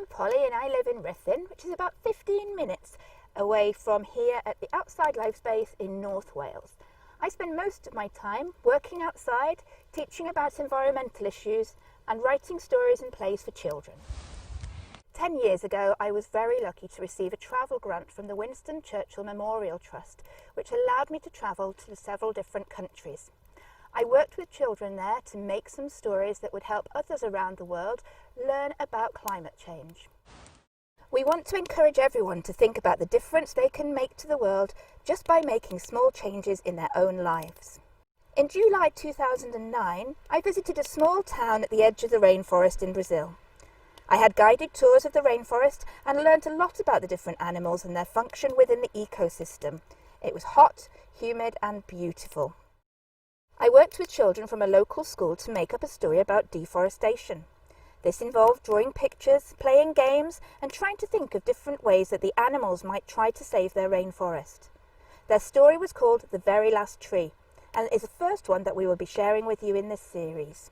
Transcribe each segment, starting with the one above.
I'm Polly and I live in Ruthin, which is about 15 minutes away from here at the Outside Life Space in North Wales. I spend most of my time working outside, teaching about environmental issues and writing stories and plays for children. 10 years ago, I was very lucky to receive a travel grant from the Winston Churchill Memorial Trust, which allowed me to travel to several different countries. I worked with children there to make some stories that would help others around the world learn about climate change. We want to encourage everyone to think about the difference they can make to the world just by making small changes in their own lives. In July 2009, I visited a small town at the edge of the rainforest in Brazil. I had guided tours of the rainforest and learnt a lot about the different animals and their function within the ecosystem. It was hot, humid and beautiful. I worked with children from a local school to make up a story about deforestation. This involved drawing pictures, playing games and trying to think of different ways that the animals might try to save their rainforest. Their story was called The Very Last Tree and is the first one that we will be sharing with you in this series.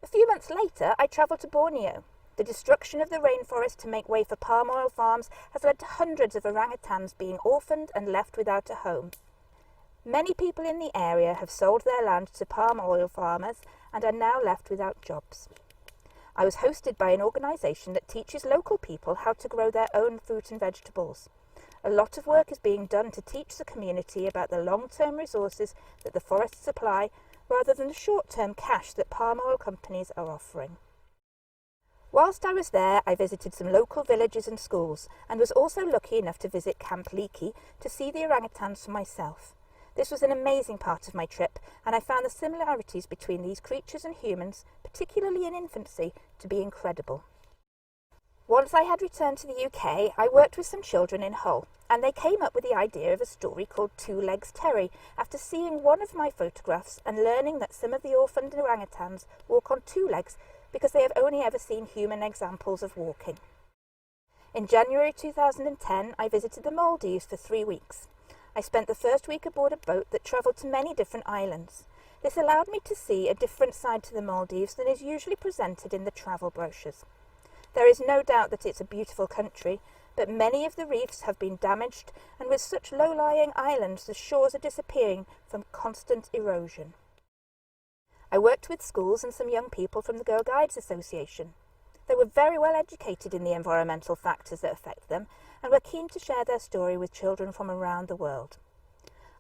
A few months later, I travelled to Borneo. The destruction of the rainforest to make way for palm oil farms has led to hundreds of orangutans being orphaned and left without a home. Many people in the area have sold their land to palm oil farmers and are now left without jobs. I was hosted by an organisation that teaches local people how to grow their own fruit and vegetables. A lot of work is being done to teach the community about the long-term resources that the forests supply rather than the short-term cash that palm oil companies are offering. Whilst I was there, I visited some local villages and schools and was also lucky enough to visit Camp Leakey to see the orangutans for myself. This was an amazing part of my trip, and I found the similarities between these creatures and humans, particularly in infancy, to be incredible. Once I had returned to the UK, I worked with some children in Hull, and they came up with the idea of a story called Two Legs Terry after seeing one of my photographs and learning that some of the orphaned orangutans walk on two legs because they have only ever seen human examples of walking. In January 2010, I visited the Maldives for 3 weeks. I spent the first week aboard a boat that travelled to many different islands. This allowed me to see a different side to the Maldives than is usually presented in the travel brochures. There is no doubt that it's a beautiful country, but many of the reefs have been damaged, and with such low-lying islands, the shores are disappearing from constant erosion. I worked with schools and some young people from the Girl Guides Association. They were very well educated in the environmental factors that affect them and were keen to share their story with children from around the world.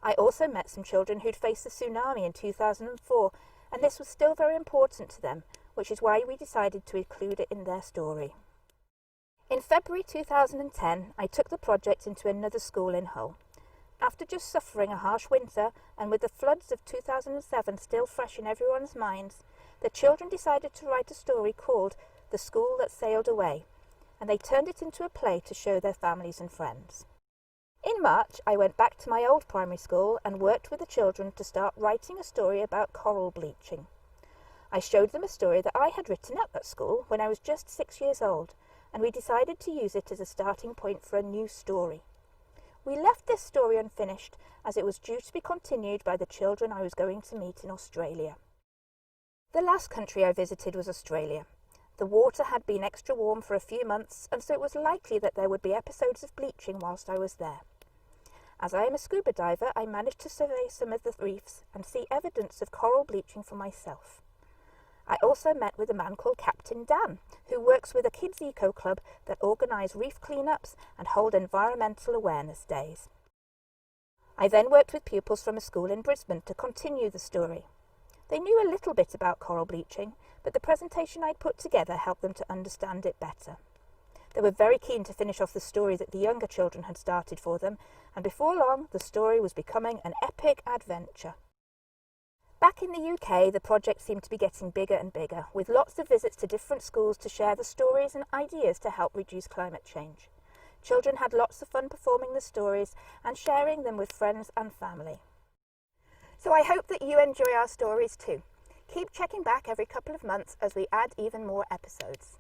I also met some children who'd faced the tsunami in 2004, and this was still very important to them, which is why we decided to include it in their story. In February 2010, I took the project into another school in Hull. After just suffering a harsh winter, and with the floods of 2007 still fresh in everyone's minds, the children decided to write a story called The School That Sailed Away, and they turned it into a play to show their families and friends. In March, I went back to my old primary school and worked with the children to start writing a story about coral bleaching. I showed them a story that I had written at that school when I was just 6 years old, and we decided to use it as a starting point for a new story. We left this story unfinished as it was due to be continued by the children I was going to meet in Australia. The last country I visited was Australia. The water had been extra warm for a few months, and so it was likely that there would be episodes of bleaching whilst I was there. As I am a scuba diver, I managed to survey some of the reefs and see evidence of coral bleaching for myself. I also met with a man called Captain Dan, who works with a kids' eco club that organise reef clean-ups and hold environmental awareness days. I then worked with pupils from a school in Brisbane to continue the story. They knew a little bit about coral bleaching, but the presentation I'd put together helped them to understand it better. They were very keen to finish off the story that the younger children had started for them, and before long the story was becoming an epic adventure. Back in the UK, the project seemed to be getting bigger and bigger, with lots of visits to different schools to share the stories and ideas to help reduce climate change. Children had lots of fun performing the stories and sharing them with friends and family. So I hope that you enjoy our stories too. Keep checking back every couple of months as we add even more episodes.